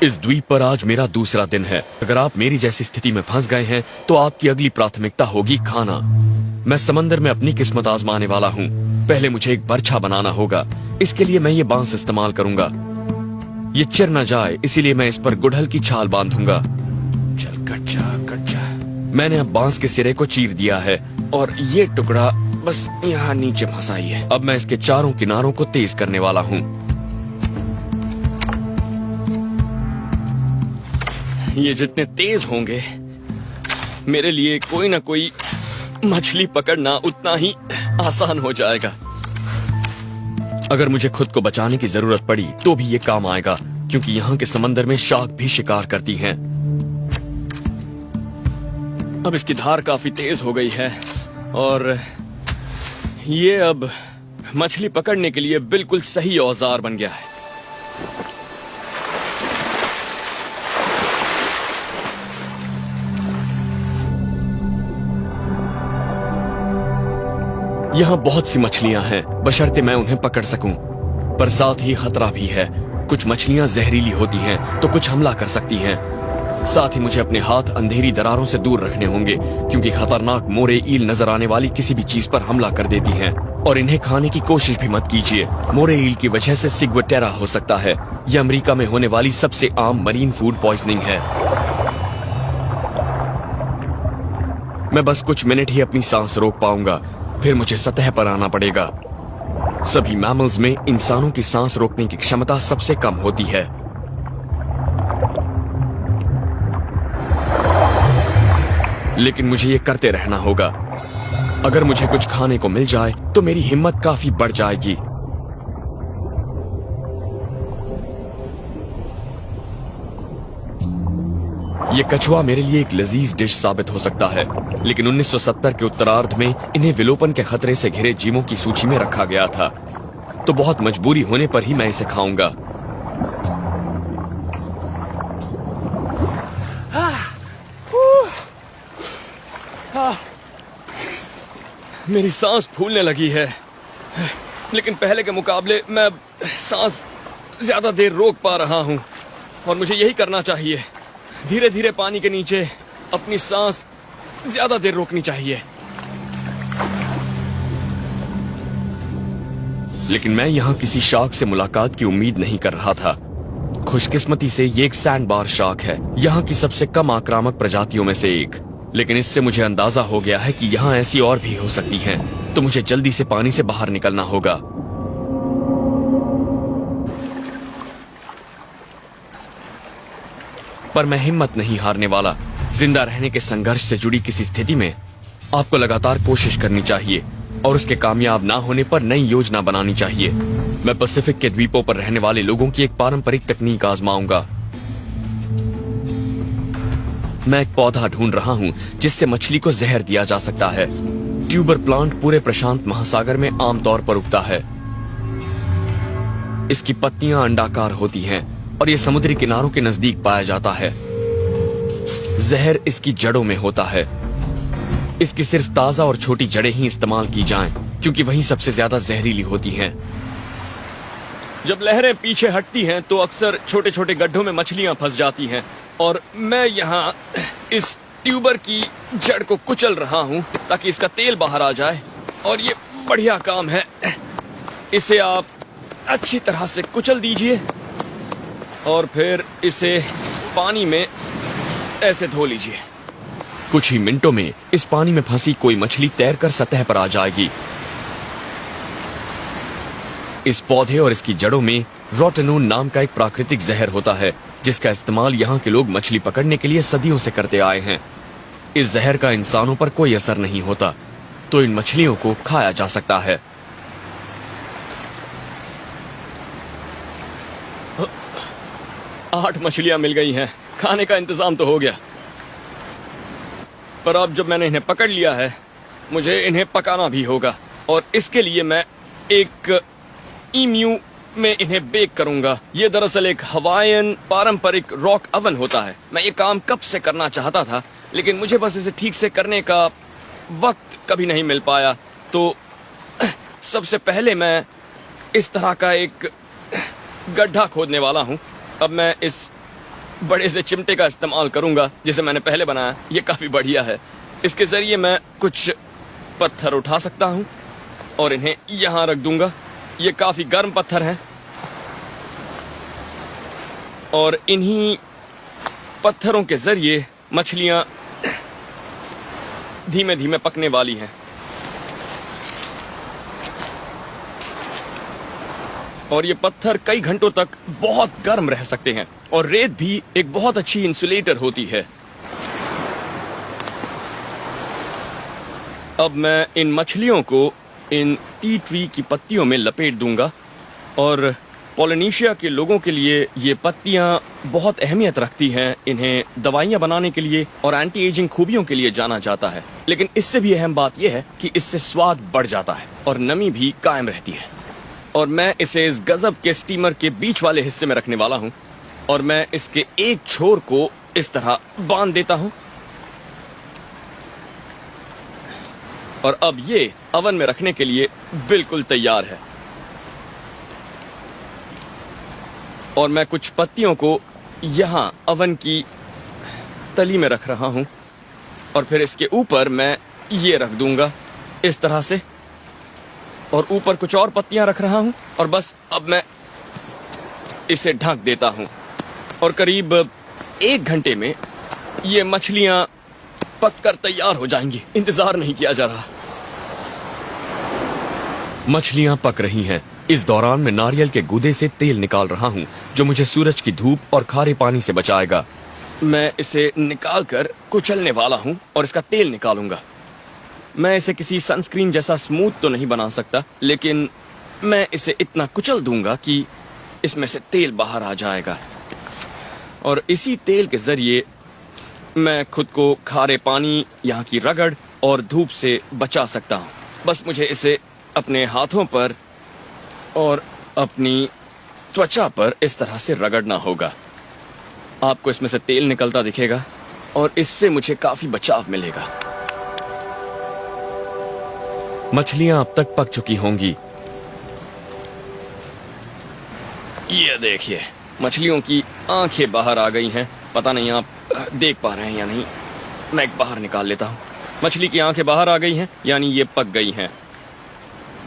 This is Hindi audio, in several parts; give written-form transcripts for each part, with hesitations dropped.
इस द्वीप पर आज मेरा दूसरा दिन है। अगर आप मेरी जैसी स्थिति में फंस गए हैं तो आपकी अगली प्राथमिकता होगी खाना। मैं समंदर में अपनी किस्मत आजमाने वाला हूँ। पहले मुझे एक बर्छा बनाना होगा। इसके लिए मैं ये बांस इस्तेमाल करूंगा। ये चिर न जाए इसीलिए मैं इस पर गुड़हल की छाल बांधूंगा। चल कट जा। मैंने अब बांस के सिरे को चीर दिया है और ये टुकड़ा बस यहाँ नीचे फंसाई है। अब मैं इसके चारों किनारों को तेज करने वाला हूँ। ये जितने तेज होंगे मेरे लिए कोई ना कोई मछली पकड़ना उतना ही आसान हो जाएगा। अगर मुझे खुद को बचाने की जरूरत पड़ी तो भी ये काम आएगा, क्योंकि यहाँ के समंदर में शार्क भी शिकार करती हैं। अब इसकी धार काफी तेज हो गई है और ये अब मछली पकड़ने के लिए बिल्कुल सही औजार बन गया है। यहाँ बहुत सी मछलियां हैं, बशर्ते मैं उन्हें पकड़ सकूं। पर साथ ही खतरा भी है। कुछ मछलियां जहरीली होती हैं तो कुछ हमला कर सकती हैं। साथ ही मुझे अपने हाथ अंधेरी दरारों से दूर रखने होंगे, क्योंकि खतरनाक मोरे ईल नजर आने वाली किसी भी चीज पर हमला कर देती हैं। और इन्हें खाने की कोशिश भी मत कीजिए। मोरे ईल की वजह से सिग्वटेरा हो सकता है। यह अमेरिका में होने वाली सबसे आम मरीन फूड पॉइजनिंग है। मैं बस कुछ मिनट ही अपनी सांस रोक पाऊंगा, फिर मुझे सतह पर आना पड़ेगा। सभी मैमल्स में इंसानों की सांस रोकने की क्षमता सबसे कम होती है। लेकिन मुझे ये करते रहना होगा। अगर मुझे कुछ खाने को मिल जाए तो मेरी हिम्मत काफी बढ़ जाएगी। ये कछुआ मेरे लिए एक लजीज डिश साबित हो सकता है, लेकिन 1970 के उत्तरार्ध में इन्हें विलोपन के खतरे से घिरे जीवों की सूची में रखा गया था, तो बहुत मजबूरी होने पर ही मैं इसे खाऊंगा। मेरी सांस फूलने लगी है, लेकिन पहले के मुकाबले मैं सांस ज्यादा देर रोक पा रहा हूं और मुझे यही करना चाहिए। धीरे धीरे पानी के नीचे अपनी सांस ज्यादा देर रोकनी चाहिए। लेकिन मैं यहाँ किसी शार्क से मुलाकात की उम्मीद नहीं कर रहा था। खुशकिस्मती से ये एक सैंडबार शार्क है, यहाँ की सबसे कम आक्रामक प्रजातियों में से एक। लेकिन इससे मुझे अंदाजा हो गया है कि यहाँ ऐसी और भी हो सकती हैं, तो मुझे जल्दी से पानी से बाहर निकलना होगा। पर मैं हिम्मत नहीं हारने वाला। जिंदा रहने के संघर्ष से जुड़ी किसी स्थिति में आपको लगातार कोशिश करनी चाहिए और उसके कामयाब ना होने पर नई योजना बनानी चाहिए। मैं पैसिफिक के द्वीपों पर रहने वाले लोगों की एक पारंपरिक तकनीक आजमाऊंगा। मैं एक पौधा ढूंढ रहा हूं जिससे मछली को जहर दिया जा सकता है। ट्यूबर प्लांट पूरे प्रशांत महासागर में आमतौर पर उगता है। इसकी पत्तियां अंडाकार होती हैं और यह समुद्री किनारों के नजदीक पाया जाता है। जहर इसकी जड़ों में होता है। इसकी सिर्फ ताजा और छोटी जड़ें ही इस्तेमाल की जाएं, क्योंकि वही सबसे ज्यादा जहरीली होती हैं। जब लहरें पीछे हटती हैं तो अक्सर छोटे छोटे गड्ढों में मछलियां फंस जाती हैं और मैं यहाँ इस ट्यूबर की जड़ को कुचल रहा हूँ ताकि इसका तेल बाहर आ जाए। और ये बढ़िया काम है। इसे आप अच्छी तरह से कुचल दीजिए और फिर इसे पानी में ऐसे धो लीजिए। कुछ ही मिनटों में इस पानी में फंसी कोई मछली तैरकर सतह पर आ जाएगी। इस पौधे और इसकी जड़ों में रोटेनोन नाम का एक प्राकृतिक जहर होता है, जिसका इस्तेमाल यहाँ के लोग मछली पकड़ने के लिए सदियों से करते आए हैं। इस जहर का इंसानों पर कोई असर नहीं होता, तो इन मछलियों को खाया जा सकता है। 8 मछलियां मिल गई हैं। खाने का इंतजाम तो हो गया, पर अब जब मैंने इन्हें पकड़ लिया है मुझे इन्हें पकाना भी होगा। और इसके लिए मैं एक ईम्यू में इन्हें बेक करूंगा। ये दरअसल एक हवाईयन पारंपरिक रॉक अवन होता है। मैं ये काम कब से करना चाहता था, लेकिन मुझे बस इसे ठीक से करने का वक्त कभी नहीं मिल पाया। तो सबसे पहले मैं इस तरह का एक गड्ढा खोदने वाला हूं। अब मैं इस बड़े से चिमटे का इस्तेमाल करूंगा जिसे मैंने पहले बनाया। ये काफी बढ़िया है। इसके जरिए मैं कुछ पत्थर उठा सकता हूं और इन्हें यहां रख दूंगा। ये काफी गर्म पत्थर हैं और इन्हीं पत्थरों के जरिए मछलियां धीमे धीमे पकने वाली हैं। और ये पत्थर कई घंटों तक बहुत गर्म रह सकते हैं और रेत भी एक बहुत अच्छी इंसुलेटर होती है। अब मैं इन मछलियों को इन टी ट्री की पत्तियों में लपेट दूंगा और पोलिनेशिया के लोगों के लिए ये पत्तियां बहुत अहमियत रखती हैं। इन्हें दवाइयां बनाने के लिए और एंटी एजिंग खूबियों के लिए जाना जाता है। लेकिन इससे भी अहम बात यह है कि इससे स्वाद बढ़ जाता है और नमी भी कायम रहती है। और मैं इसे इस गजब के स्टीमर के बीच वाले हिस्से में रखने वाला हूं और मैं इसके एक छोर को इस तरह बांध देता हूं और अब ये अवन में रखने के लिए बिल्कुल तैयार है। और मैं कुछ पत्तियों को यहां अवन की तली में रख रहा हूं और फिर इसके ऊपर मैं ये रख दूंगा इस तरह से और ऊपर कुछ और पत्तियां रख रहा हूं और बस अब मैं इसे ढक देता हूं और करीब 1 घंटे में ये मछलियां पककर तैयार हो जाएंगी। इंतजार नहीं किया जा रहा। मछलियां पक रही हैं। इस दौरान मैं नारियल के गूदे से तेल निकाल रहा हूं जो मुझे सूरज की धूप और खारे पानी से बचाएगा। मैं इसे निकालकर कुचलने वाला हूं और इसका तेल निकालूंगा। मैं इसे किसी सनस्क्रीन जैसा स्मूथ तो नहीं बना सकता, लेकिन मैं इसे इतना कुचल दूंगा कि इसमें से तेल बाहर आ जाएगा और इसी तेल के जरिए मैं खुद को खारे पानी, यहाँ की रगड़ और धूप से बचा सकता हूँ। बस मुझे इसे अपने हाथों पर और अपनी त्वचा पर इस तरह से रगड़ना होगा। आपको इसमें से तेल निकलता दिखेगा और इससे मुझे काफी बचाव मिलेगा। मछलियां अब तक पक चुकी होंगी। ये देखिए, मछलियों की आंखें बाहर आ गई हैं। पता नहीं आप देख पा रहे हैं या नहीं। मैं एक बाहर निकाल लेता हूं। मछली की आंखें बाहर आ गई हैं, यानी ये पक गई हैं।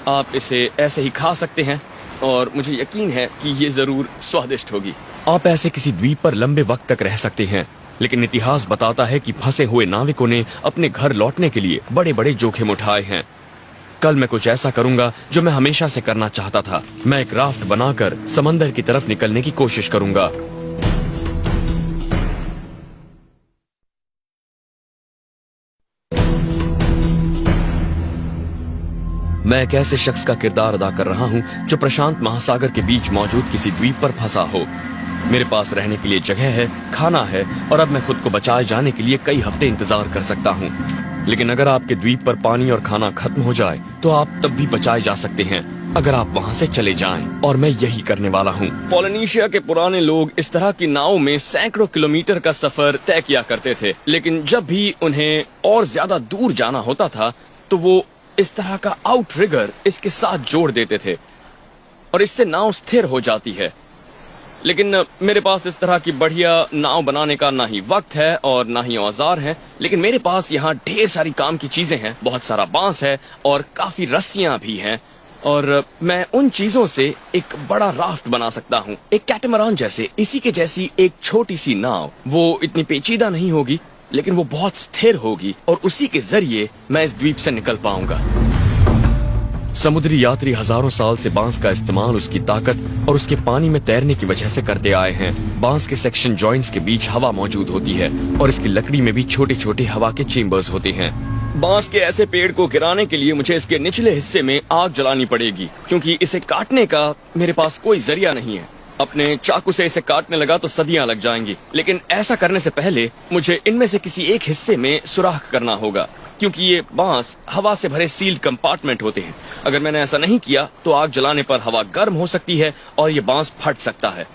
आप इसे ऐसे ही खा सकते हैं और मुझे यकीन है कि ये जरूर स्वादिष्ट होगी। आप ऐसे किसी द्वीप पर लंबे वक्त तक रह सकते हैं, लेकिन इतिहास बताता है कि फंसे हुए नाविकों ने अपने घर लौटने के लिए बड़े बड़े जोखिम उठाए हैं। कल मैं कुछ ऐसा करूंगा जो मैं हमेशा से करना चाहता था। मैं एक राफ्ट बनाकर समंदर की तरफ निकलने की कोशिश करूंगा। मैं एक ऐसे शख्स का किरदार अदा कर रहा हूं जो प्रशांत महासागर के बीच मौजूद किसी द्वीप पर फंसा हो। मेरे पास रहने के लिए जगह है, खाना है और अब मैं खुद को बचाए जाने के लिए कई हफ्ते इंतजार कर सकता हूं। लेकिन अगर आपके द्वीप पर पानी और खाना खत्म हो जाए तो आप तब भी बचाए जा सकते हैं अगर आप वहां से चले जाएं, और मैं यही करने वाला हूं। पोलिनेशिया के पुराने लोग इस तरह की नाव में सैकड़ों किलोमीटर का सफर तय किया करते थे, लेकिन जब भी उन्हें और ज्यादा दूर जाना होता था तो वो इस तरह का आउटरिगर इसके साथ जोड़ देते थे और इससे नाव स्थिर हो जाती है। लेकिन मेरे पास इस तरह की बढ़िया नाव बनाने का ना ही वक्त है और ना ही औजार है, लेकिन मेरे पास यहाँ ढेर सारी काम की चीजें हैं। बहुत सारा बांस है और काफी रस्सियां भी हैं और मैं उन चीजों से एक बड़ा राफ्ट बना सकता हूँ, एक कैटमरान जैसे। इसी के जैसी एक छोटी सी नाव। वो इतनी पेचीदा नहीं होगी, लेकिन वो बहुत स्थिर होगी और उसी के जरिए मैं इस द्वीप से निकल पाऊंगा। समुद्री यात्री हजारों साल से बांस का इस्तेमाल उसकी ताकत और उसके पानी में तैरने की वजह से करते आए हैं। बांस के सेक्शन जॉइंट्स के बीच हवा मौजूद होती है और इसकी लकड़ी में भी छोटे छोटे हवा के चेम्बर्स होते हैं। बांस के ऐसे पेड़ को गिराने के लिए मुझे इसके निचले हिस्से में आग जलानी पड़ेगी, क्योंकि इसे काटने का मेरे पास कोई जरिया नहीं है। अपने चाकू से इसे काटने लगा तो सदियां लग जाएंगी, लेकिन ऐसा करने से पहले मुझे इनमें से किसी एक हिस्से में सुराख करना होगा, क्योंकि ये बांस हवा से भरे सील्ड कंपार्टमेंट होते हैं। अगर मैंने ऐसा नहीं किया तो आग जलाने पर हवा गर्म हो सकती है और ये बांस फट सकता है।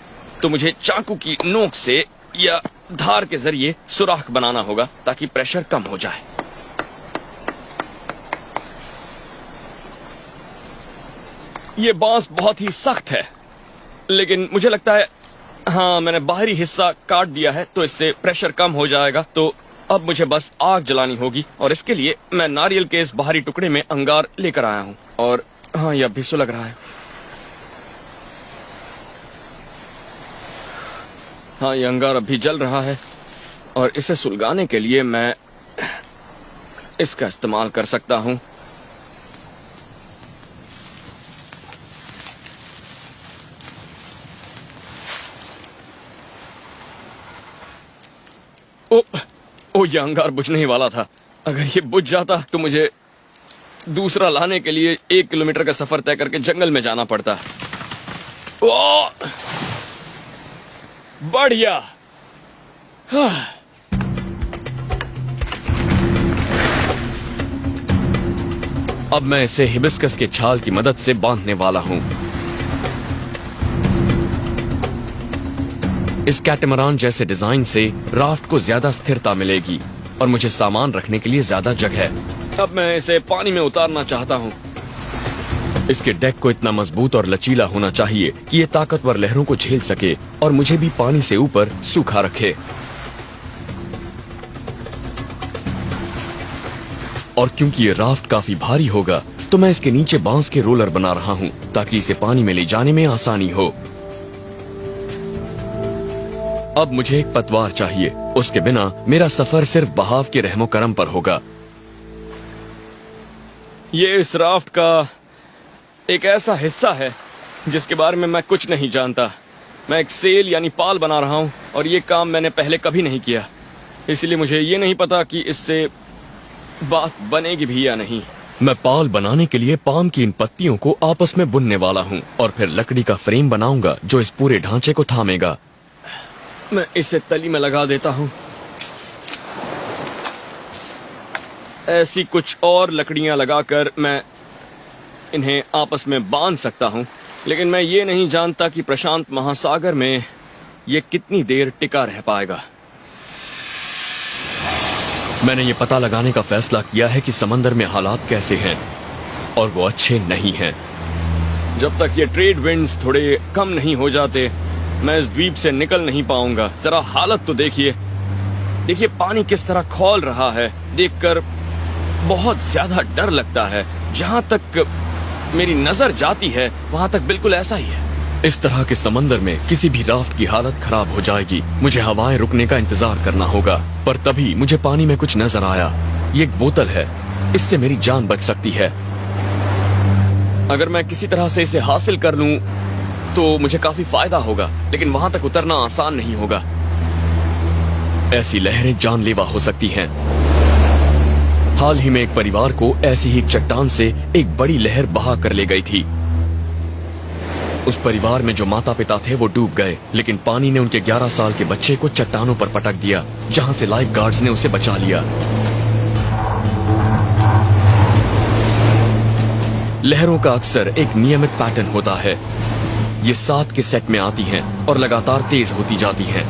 तो मुझे चाकू की नोक से या धार के जरिए सुराख बनाना होगा ताकि प्रेशर कम हो जाए। ये बांस बहुत ही सख्त है, लेकिन मुझे लगता है हाँ, मैंने बाहरी हिस्सा काट दिया है तो इससे प्रेशर कम हो जाएगा। तो अब मुझे बस आग जलानी होगी और इसके लिए मैं नारियल के इस बाहरी टुकड़े में अंगार लेकर आया हूँ। और हाँ, यह भी सुलग रहा है। हाँ, ये अंगार अभी जल रहा है और इसे सुलगाने के लिए मैं इसका इस्तेमाल कर सकता हूँ। ओ, ये अंगार बुझने ही वाला था। अगर ये बुझ जाता तो मुझे दूसरा लाने के लिए 1 किलोमीटर का सफर तय करके जंगल में जाना पड़ता। ओ, बढ़िया। अब मैं इसे हिबिस्कस के छाल की मदद से बांधने वाला हूं। इस कैटमरान जैसे डिजाइन से राफ्ट को ज्यादा स्थिरता मिलेगी और मुझे सामान रखने के लिए ज्यादा जगह है। अब मैं इसे पानी में उतारना चाहता हूँ। इसके डेक को इतना मजबूत और लचीला होना चाहिए कि ये ताकतवर लहरों को झेल सके और मुझे भी पानी से ऊपर सूखा रखे। और क्योंकि ये राफ्ट काफी भारी होगा तो मैं इसके नीचे बांस के रोलर बना रहा हूँ ताकि इसे पानी में ले जाने में आसानी हो। अब मुझे एक पतवार चाहिए, उसके बिना मेरा सफर सिर्फ बहाव के रहमो करम पर होगा। ये इस राफ्ट का एक ऐसा हिस्सा है जिसके बारे में मैं कुछ नहीं जानता। मैं एक सेल यानी पाल बना रहा हूँ और ये काम मैंने पहले कभी नहीं किया, इसलिए मुझे ये नहीं पता कि इससे बात बनेगी भी या नहीं। मैं पाल बनाने के लिए पाम की इन पत्तियों को आपस में बुनने वाला हूँ और फिर लकड़ी का फ्रेम बनाऊंगा जो इस पूरे ढांचे को थामेगा। मैं इसे तली में लगा देता हूँ। ऐसी कुछ और लकड़ियां लगाकर मैं इन्हें आपस में बांध सकता हूँ, लेकिन मैं ये नहीं जानता कि प्रशांत महासागर में ये कितनी देर टिका रह पाएगा। मैंने ये पता लगाने का फैसला किया है कि समंदर में हालात कैसे हैं और वो अच्छे नहीं हैं। जब तक ये ट्रेड विंड्स थोड़े कम नहीं हो जाते मैं इस द्वीप से निकल नहीं पाऊंगा। जरा हालत तो देखिए, देखिए पानी किस तरह खौल रहा है। देखकर बहुत ज्यादा डर लगता है। जहां तक मेरी नजर जाती है वहां तक बिल्कुल ऐसा ही है। इस तरह के समंदर में किसी भी राफ्ट की हालत खराब हो जाएगी। मुझे हवाएं रुकने का इंतजार करना होगा। पर तभी मुझे पानी में कुछ नजर आया। ये एक बोतल है, इससे मेरी जान बच सकती है। अगर मैं किसी तरह से इसे हासिल कर लूं तो मुझे काफी फायदा होगा, लेकिन वहां तक उतरना आसान नहीं होगा। ऐसी लहरें जानलेवा हो सकती हैं। हाल ही में एक परिवार को ऐसी ही एक चट्टान से एक बड़ी लहर बहा कर ले गई थी। उस परिवार में जो माता पिता थे वो डूब गए, लेकिन पानी ने उनके 11 साल के बच्चे को चट्टानों पर पटक दिया, जहां से लाइफ गार्ड्स ने उसे बचा लिया। लहरों का अक्सर एक नियमित पैटर्न होता है। ये 7 के सेट में आती हैं और लगातार तेज होती जाती हैं।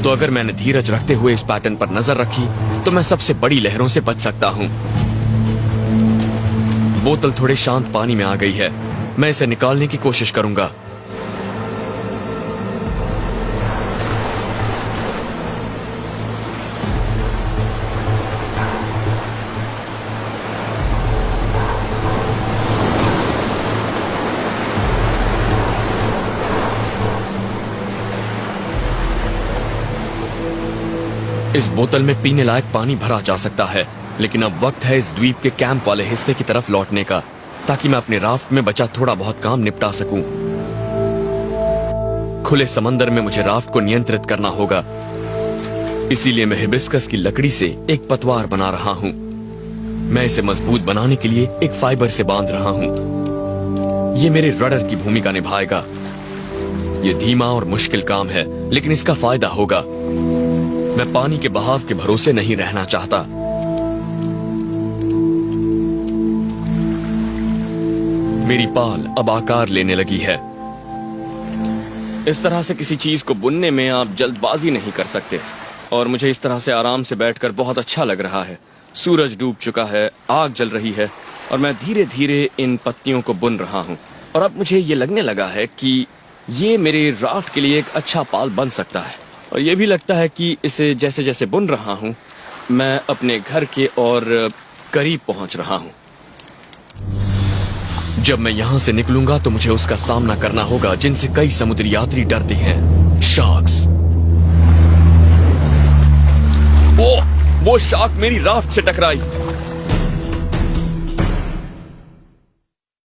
तो अगर मैंने धीरज रखते हुए इस पैटर्न पर नजर रखी तो मैं सबसे बड़ी लहरों से बच सकता हूँ। बोतल थोड़े शांत पानी में आ गई है। मैं इसे निकालने की कोशिश करूंगा। इस बोतल में पीने लायक पानी भरा जा सकता है, लेकिन अब वक्त है इस द्वीप के कैंप वाले हिस्से की तरफ लौटने का, ताकि मैं अपने राफ्ट में बचा थोड़ा बहुत काम निपटा सकूं। खुले समंदर में मुझे राफ्ट को नियंत्रित करना होगा, इसीलिए मैं हिबिस्कस की लकड़ी से एक पतवार बना रहा हूं। मैं इसे मजबूत बनाने के लिए एक फाइबर से बांध रहा हूं। ये मेरे रडर की भूमिका निभाएगा। ये धीमा और मुश्किल काम है, लेकिन इसका फायदा होगा। मैं पानी के बहाव के भरोसे नहीं रहना चाहता। मेरी पाल अब आकार लेने लगी है। इस तरह से किसी चीज को बुनने में आप जल्दबाजी नहीं कर सकते, और मुझे इस तरह से आराम से बैठकर बहुत अच्छा लग रहा है। सूरज डूब चुका है, आग जल रही है और मैं धीरे धीरे इन पत्तियों को बुन रहा हूं। और अब मुझे ये लगने लगा है कि ये मेरे राफ्ट के लिए एक अच्छा पाल बन सकता है, और ये भी लगता है कि इसे जैसे जैसे बुन रहा हूँ मैं अपने घर के और करीब पहुंच रहा हूँ। जब मैं यहां से निकलूंगा तो मुझे उसका सामना करना होगा जिनसे कई समुद्री यात्री डरते हैं, शार्क्स। वो शार्क मेरी राफ्ट से टकराई।